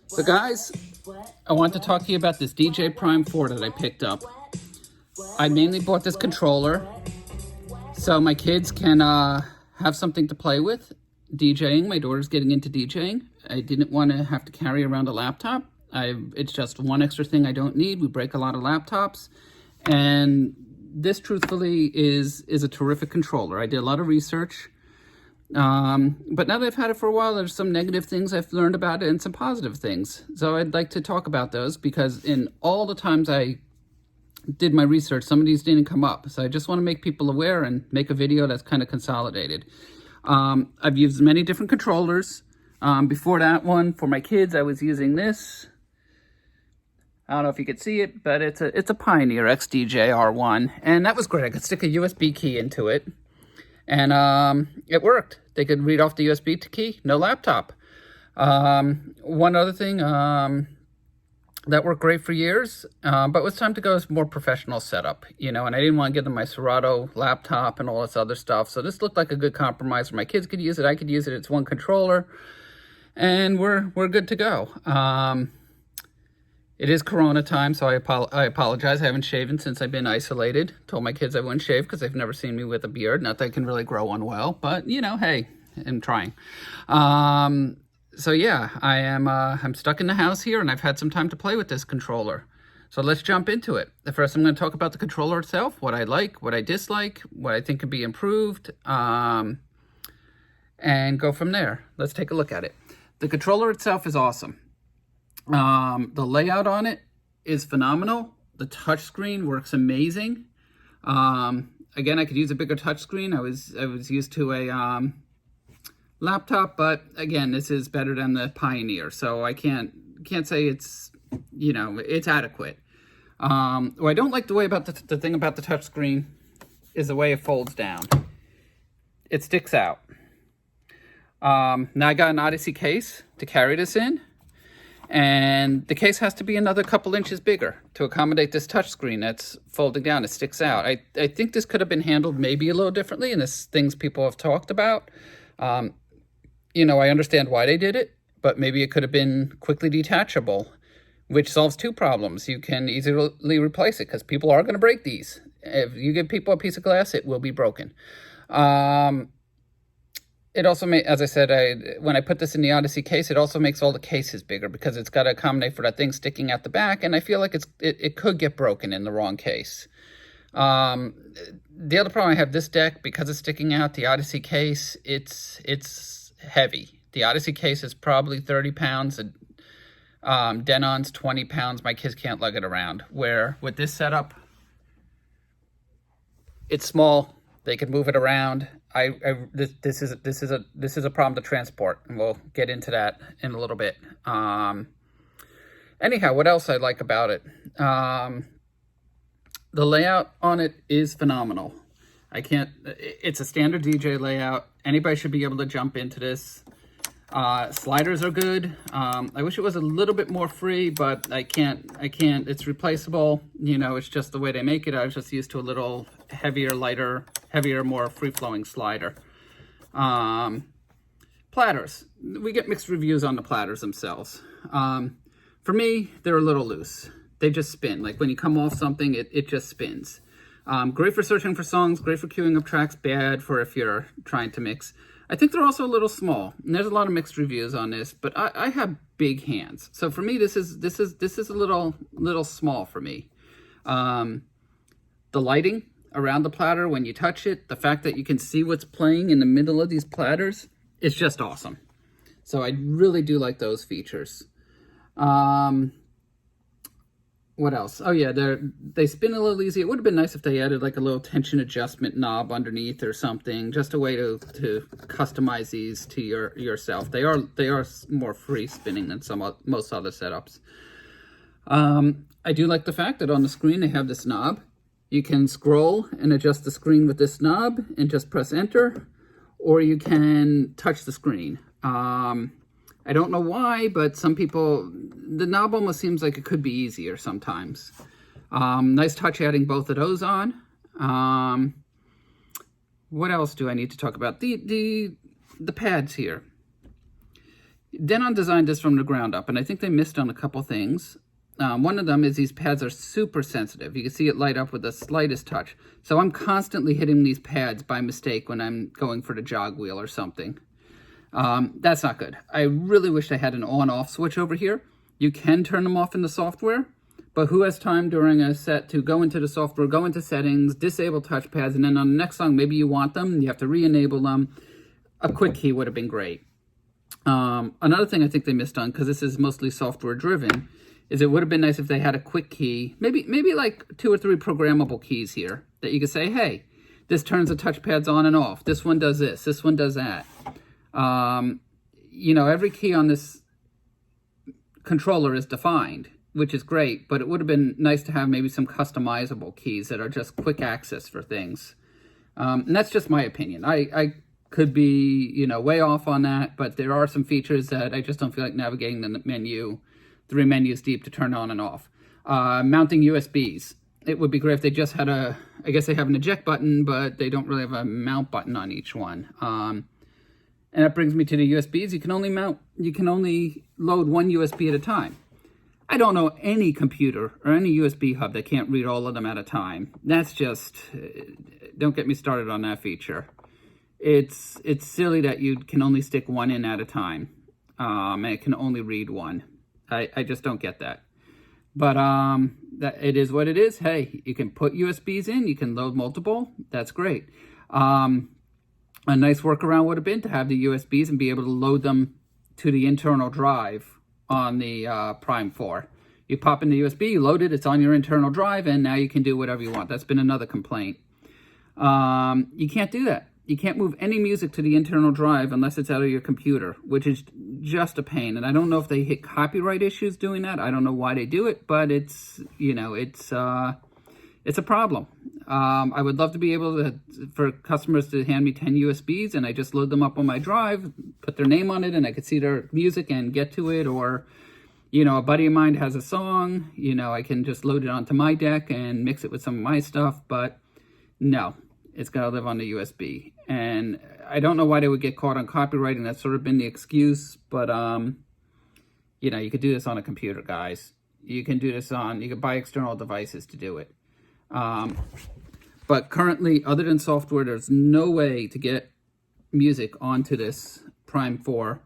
So guys, I want to talk to you about this DJ Prime 4 that I picked up. I mainly bought this controller so my kids can have something to play with DJing. My daughter's getting into DJing. I didn't want to have to carry around a laptop. It's just one extra thing I don't need. We break a lot of laptops, and this truthfully is a terrific controller. I did a lot of research, but now that I've had it for a while, there's some negative things I've learned about it and some positive things. So I'd like to talk about those, because in all the times I did my research, some of these didn't come up. So I just want to make people aware and make a video that's kind of consolidated. I've used many different controllers. Before that one, for my kids, I was using this. I don't know if you could see it, but it's a Pioneer XDJ R1, and that was great. I could stick a USB key into it, and it worked. They could read off the USB key, no laptop. One other thing, that worked great for years, but it was time to go to more professional setup, you know, and I didn't want to give them my Serato laptop and all this other stuff. So this looked like a good compromise where my kids could use it, I could use it. It's one controller, and we're good to go. It is Corona time, so I apologize. I haven't shaven since I've been isolated. Told my kids I wouldn't shave because they've never seen me with a beard. Not that I can really grow one well, but you know, hey, I'm trying. So yeah, I'm stuck in the house here, and I've had some time to play with this controller. So let's jump into it. First, I'm going to talk about the controller itself, what I like, what I dislike, what I think could be improved, and go from there. Let's take a look at it. The controller itself is awesome. The layout on it is phenomenal. The touchscreen works amazing. Again, I could use a bigger touchscreen. I was used to a laptop, but again, this is better than the Pioneer, so I can't say it's, you know, it's adequate. What I don't like the way about the thing about the touchscreen is the way it folds down. It sticks out. Now I got an Odyssey case to carry this in, and the case has to be another couple inches bigger to accommodate this touchscreen that's folding down. It sticks out. I think this could have been handled maybe a little differently, and this things people have talked about. You know, I understand why they did it, but maybe it could have been quickly detachable, which solves two problems. You can easily replace it, because people are going to break these. If you give people a piece of glass, it will be broken. It also made, as I said, when I put this in the Odyssey case, it also makes all the cases bigger, because it's got to accommodate for that thing sticking at the back, and I feel like it could get broken in the wrong case. The other problem I have, this deck, because it's sticking out, the Odyssey case, it's heavy. The Odyssey case is probably 30 pounds. Dennon's 20 pounds. My kids can't lug it around. Where with this setup, it's small. They can move it around. This is a problem to transport, and we'll get into that in a little bit. Anyhow, what else I like about it? The layout on it is phenomenal. It's a standard DJ layout. Anybody should be able to jump into this. Sliders are good. I wish it was a little bit more free, but I can't, it's replaceable. You know, it's just the way they make it. I was just used to a little heavier, lighter, more free-flowing slider. Platters. We get mixed reviews on the platters themselves. For me, they're a little loose. They just spin. Like when you come off something, it just spins. Great for searching for songs, great for queuing up tracks, bad for if you're trying to mix. I think they're also a little small, and there's a lot of mixed reviews on this, but I have big hands. So for me, this is a little small for me. The lighting around the platter when you touch it, the fact that you can see what's playing in the middle of these platters, it's just awesome. So I really do like those features. What else? Oh yeah, they spin a little easy. It would have been nice if they added like a little tension adjustment knob underneath or something, just a way to customize these to yourself. They are more free spinning than most other setups. I do like the fact that on the screen they have this knob. You can scroll and adjust the screen with this knob and just press enter, or you can touch the screen. I don't know why, but some people, the knob almost seems like it could be easier sometimes. Nice touch adding both of those on. What else do I need to talk about? The pads here. Denon designed this from the ground up, and I think they missed on a couple things. One of them is these pads are super sensitive. You can see it light up with the slightest touch. So I'm constantly hitting these pads by mistake when I'm going for the jog wheel or something. That's not good. I really wish I had an on-off switch over here. You can turn them off in the software, but who has time during a set to go into the software, go into settings, disable touch pads, and then on the next song, maybe you want them, you have to re-enable them. A quick key would have been great. Another thing I think they missed on, because this is mostly software driven, is it would have been nice if they had a quick key, maybe like 2 or 3 programmable keys here that you could say, hey, this turns the touchpads on and off. This one does this one does that. You know, every key on this controller is defined, which is great, but it would have been nice to have maybe some customizable keys that are just quick access for things. And that's just my opinion. I could be, you know, way off on that, but there are some features that I just don't feel like navigating the menu 3 menus deep to turn on and off. Mounting USBs. It would be great if they just had I guess they have an eject button, but they don't really have a mount button on each one. And that brings me to the USBs. You can only load 1 USB at a time. I don't know any computer or any USB hub that can't read all of them at a time. That's just, don't get me started on that feature. It's silly that you can only stick 1 in at a time. And it can only read 1. I just don't get that. But that it is what it is. Hey, you can put USBs in, you can load multiple. That's great. A nice workaround would have been to have the USBs and be able to load them to the internal drive on the Prime 4. You pop in the USB, you load it, it's on your internal drive, and now you can do whatever you want. That's been another complaint. You can't do that. You can't move any music to the internal drive unless it's out of your computer, which is just a pain. And I don't know if they hit copyright issues doing that. I don't know why they do it, but it's, you know, it's a problem. I would love to be able for customers to hand me 10 USBs and I just load them up on my drive, put their name on it, and I could see their music and get to it. Or, you know, a buddy of mine has a song, you know, I can just load it onto my deck and mix it with some of my stuff. But no, it's got to live on the USB. And I don't know why they would get caught on copyright, and that's sort of been the excuse. But, you know, you could do this on a computer, guys. You can do this you can buy external devices to do it. But currently, other than software, there's no way to get music onto this Prime 4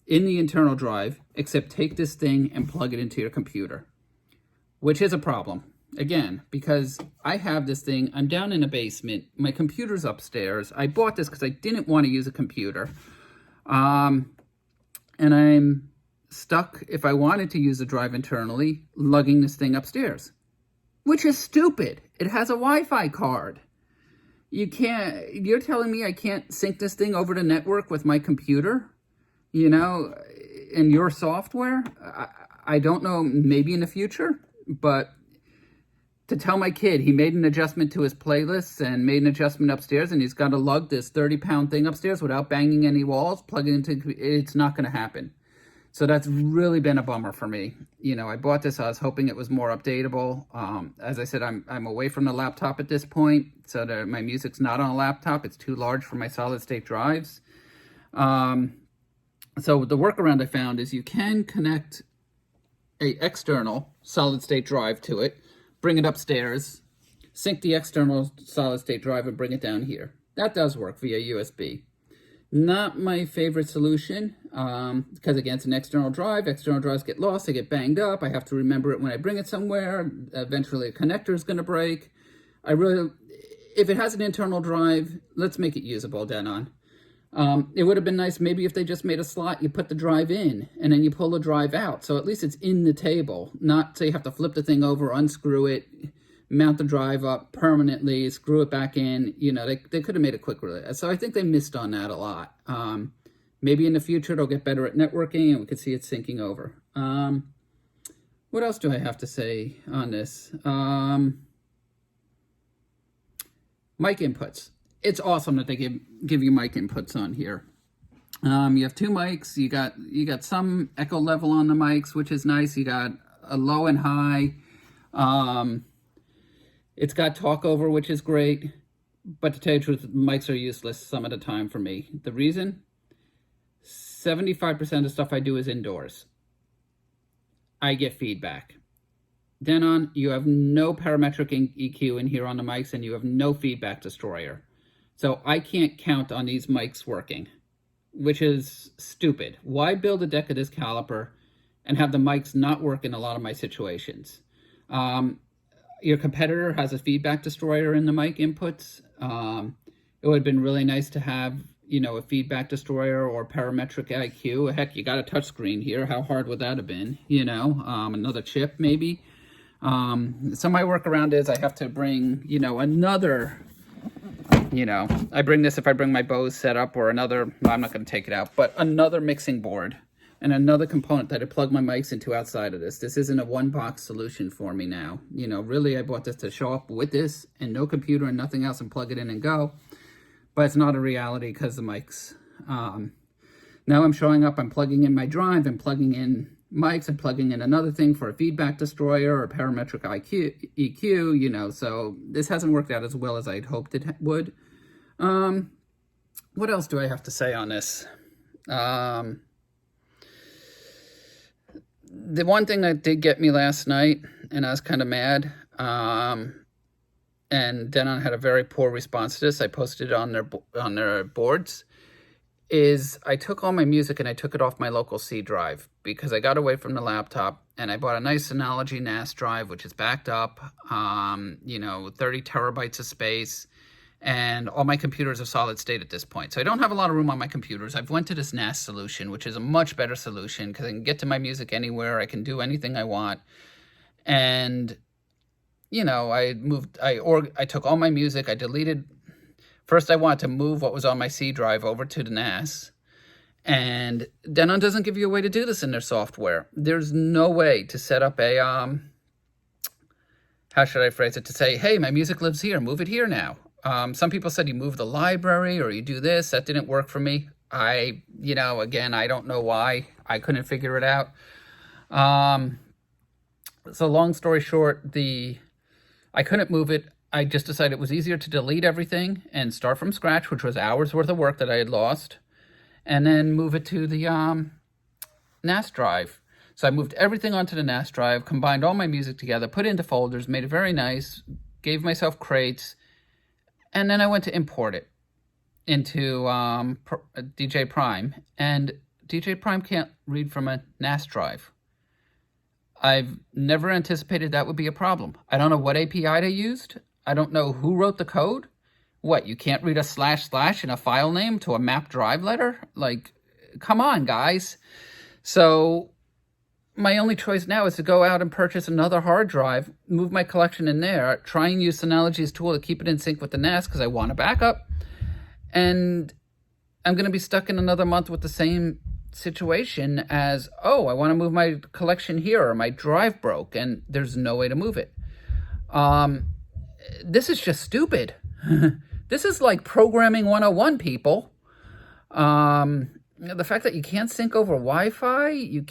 in the internal drive, except take this thing and plug it into your computer, which is a problem. Again, because I have this thing, I'm down in a basement, my computer's upstairs. I bought this because I didn't want to use a computer. And I'm stuck, if I wanted to use a drive internally, lugging this thing upstairs, which is stupid. It has a Wi-Fi card. You're telling me I can't sync this thing over the network with my computer, you know, in your software? I don't know, maybe in the future, but to tell my kid he made an adjustment to his playlists and made an adjustment upstairs and he's got to lug this 30-pound thing upstairs without banging any walls, plug it into, it's not going to happen. So that's really been a bummer for me. You know, I bought this, I was hoping it was more updatable. As I said, I'm away from the laptop at this point, so that my music's not on a laptop. It's too large for my solid-state drives. So the workaround I found is you can connect a external solid-state drive to it, bring it upstairs, sync the external solid-state drive, and bring it down here. That does work via USB. Not my favorite solution, because again, it's an external drive. External drives get lost, they get banged up. I have to remember it when I bring it somewhere. Eventually a connector is going to break. If it has an internal drive, let's make it usable, Denon. It would have been nice maybe if they just made a slot, you put the drive in, and then you pull the drive out. So at least it's in the table, not so you have to flip the thing over, unscrew it, mount the drive up permanently, screw it back in. You know, they could have made it quicker. So I think they missed on that a lot. Maybe in the future they'll get better at networking and we could see it syncing over. What else do I have to say on this? Mic inputs. It's awesome that they give you mic inputs on here. You have 2 mics. You got some echo level on the mics, which is nice. You got a low and high. It's got talk over, which is great. But to tell you the truth, mics are useless some of the time for me. The reason? 75% of stuff I do is indoors. I get feedback. Denon, you have no parametric EQ in here on the mics, and you have no feedback destroyer. So I can't count on these mics working, which is stupid. Why build a deck of this caliber and have the mics not work in a lot of my situations? Your competitor has a feedback destroyer in the mic inputs. It would have been really nice to have, you know, a feedback destroyer or parametric IQ. Heck, you got a touch screen here. How hard would that have been? You know, another chip maybe. So my workaround is I have to bring, you know, another, you know, I bring this if I bring my Bose setup, or another, well, I'm not going to take it out, but another mixing board and another component that I plug my mics into outside of this. This isn't a one-box solution for me now. You know, really, I bought this to show up with this and no computer and nothing else and plug it in and go. But it's not a reality because the mics. Now I'm showing up, I'm plugging in my drive and plugging in mics and plugging in another thing for a feedback destroyer or parametric EQ, you know, so this hasn't worked out as well as I'd hoped it would. What else do I have to say on this? The one thing that did get me last night, and I was kind of mad, and Denon had a very poor response to this, I posted it on their boards, is I took all my music and I took it off my local C drive because I got away from the laptop and I bought a nice Synology NAS drive, which is backed up, you know, 30 terabytes of space, and all my computers are solid state at this point. So I don't have a lot of room on my computers. I've went to this NAS solution, which is a much better solution because I can get to my music anywhere. I can do anything I want. And, you know, I took all my music, I deleted. First, I wanted to move what was on my C drive over to the NAS, and Denon doesn't give you a way to do this in their software. There's no way to set up a, how should I phrase it, to say, hey, my music lives here, move it here now. Some people said you move the library or you do this. That didn't work for me. You know, again, I don't know why. I couldn't figure it out. So long story short, I couldn't move it. I just decided it was easier to delete everything and start from scratch, which was hours worth of work that I had lost, and then move it to the NAS drive. So I moved everything onto the NAS drive, combined all my music together, put it into folders, made it very nice, gave myself crates, and then I went to import it into DJ Prime, and DJ Prime can't read from a NAS drive. I've never anticipated that would be a problem. I don't know what API they used. I don't know who wrote the code. What, you can't read a / in a file name to a map drive letter? Like, come on, guys. So my only choice now is to go out and purchase another hard drive, move my collection in there, try and use Synology's tool to keep it in sync with the NAS because I want a backup. And I'm going to be stuck in another month with the same situation as, oh, I want to move my collection here, or my drive broke, and there's no way to move it. This is just stupid. This is like programming 101, people. The fact that you can't sync over Wi-Fi, you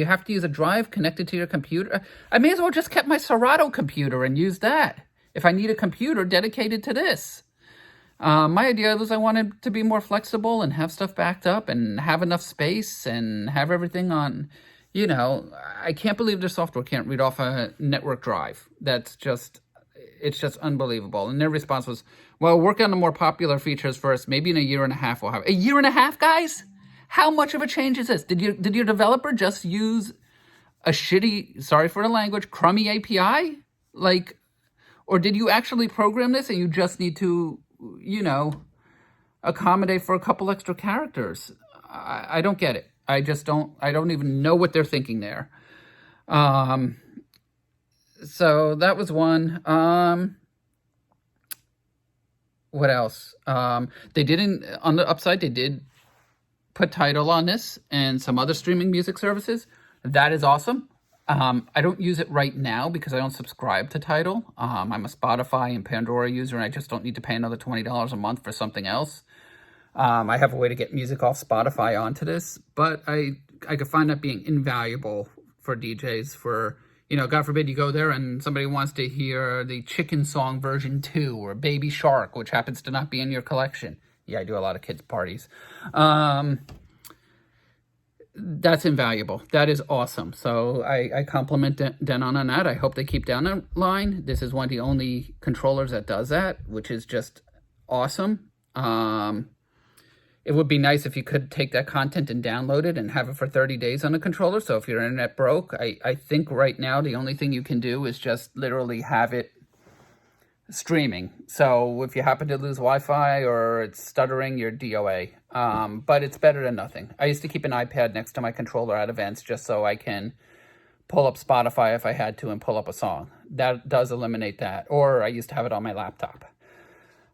have to use a drive connected to your computer. I may as well just kept my Serato computer and use that if I need a computer dedicated to this. My idea was I wanted to be more flexible and have stuff backed up and have enough space and have everything on, you know, I can't believe their software can't read off a network drive. It's just unbelievable. And their response was, well, work on the more popular features first. Maybe in a year and a half we'll have. A year and a half, guys? How much of a change is this? Did your developer just use a shitty, sorry for the language, crummy API? Like, or did you actually program this and you just need to, you know, accommodate for a couple extra characters? I don't get it. I don't even know what they're thinking there. So that was one. What else? They didn't, on the upside, they did put Tidal on this and some other streaming music services. That is awesome. I don't use it right now because I don't subscribe to Tidal. I'm a Spotify and Pandora user, and I just don't need to pay another $20 a month for something else. I have a way to get music off Spotify onto this, but I could find that being invaluable for DJs for, you know, God forbid you go there and somebody wants to hear the Chicken Song version 2 or Baby Shark, which happens to not be in your collection. Yeah, I do a lot of kids' parties. That's invaluable. That is awesome. So I compliment Denon on that. I hope they keep down the line. This is one of the only controllers that does that, which is just awesome. It would be nice if you could take that content and download it and have it for 30 days on a controller. So if your internet broke, I think right now the only thing you can do is just literally have it streaming. So if you happen to lose Wi-Fi or it's stuttering, you're DOA. But it's better than nothing. I used to keep an iPad next to my controller at events just so I can pull up Spotify if I had to and pull up a song. That does eliminate that. Or I used to have it on my laptop.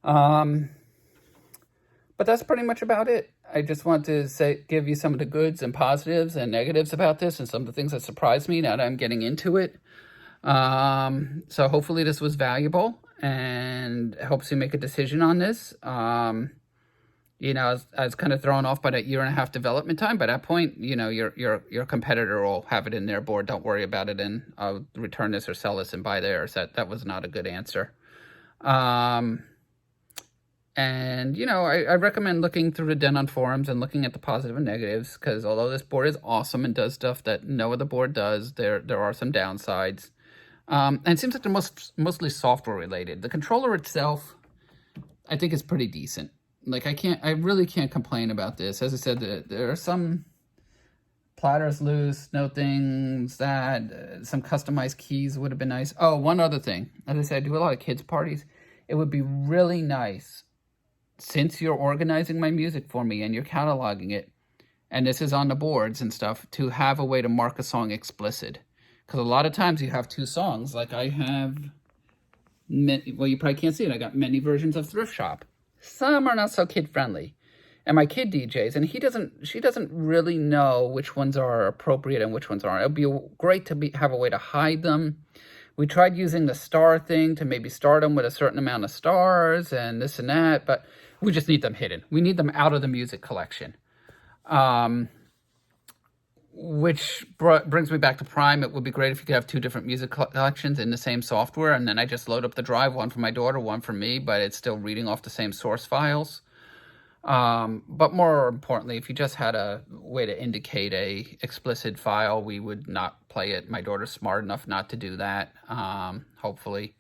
But that's pretty much about it. I just want to give you some of the goods and positives and negatives about this and some of the things that surprised me now that I'm getting into it. So hopefully this was valuable and helps you make a decision on this. You know, I was kind of thrown off by that 1.5-year development time. By that point, you know, your competitor will have it in their board. Don't worry about it, and I'll return this or sell this and buy theirs. That was not a good answer. And, you know, I recommend looking through the Denon forums and looking at the positive and negatives, because although this board is awesome and does stuff that no other board does, there are some downsides. And it seems like they're mostly software related. The controller itself, I think, is pretty decent. Like, I really can't complain about this. As I said, there are some platters loose, no things that, some customized keys would have been nice. Oh, one other thing. As I said, I do a lot of kids' parties. It would be really nice, since you're organizing my music for me and you're cataloging it, and this is on the boards and stuff, to have a way to mark a song explicit. Because a lot of times you have 2 songs. Like I have, well, you probably can't see it. I got many versions of Thrift Shop. Some are not so kid-friendly. And my kid DJs, and she doesn't really know which ones are appropriate and which ones aren't. It would be great to have a way to hide them. We tried using the star thing to maybe start them with a certain amount of stars and this and that, but we just need them hidden. We need them out of the music collection. Which brings me back to Prime. It would be great if you could have 2 different music collections in the same software, and then I just load up the drive, one for my daughter, one for me, but it's still reading off the same source files. But more importantly, if you just had a way to indicate a explicit file, we would not play it. My daughter's smart enough not to do that, hopefully,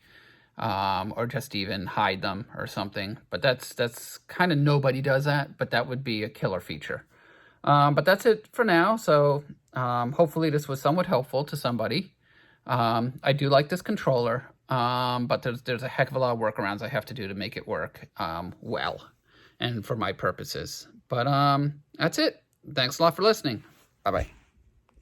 or just even hide them or something. But that's kind of, nobody does that, but that would be a killer feature. But that's it for now. So hopefully this was somewhat helpful to somebody. I do like this controller, but there's a heck of a lot of workarounds I have to do to make it work well and for my purposes. But that's it. Thanks a lot for listening. Bye-bye.